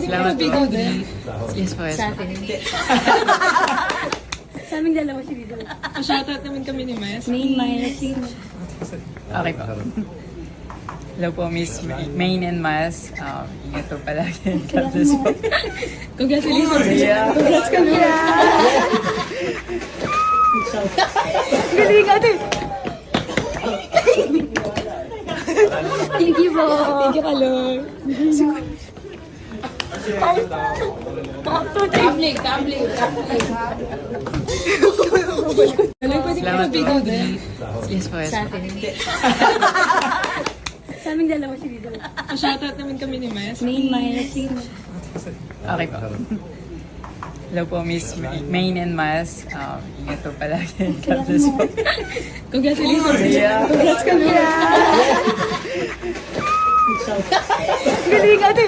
pwede Salamat ka video din. Yes po, yes Sa po. atin. Sa aming dalawa si Lido. Shoutout naman kami ni Mes. Main, minus, Okay po. Hello po, Miss Main and Mas. Ingat po palagi. God bless po. Congratulations. Congrats kami. Galing ate. Thank you po. Thank you, Kalor. Tabling. Kalor, pwede ka Salamat video po. din. Yes po, yes Sa po. atin. Sa aming dalawa si Lido. Shoutout naman kami ni Mes. Main, minus, Okay po. Hello po, Miss Main and Mas. Ingat po palagi. God bless po. Congratulations. Congrats kami. Galing ate.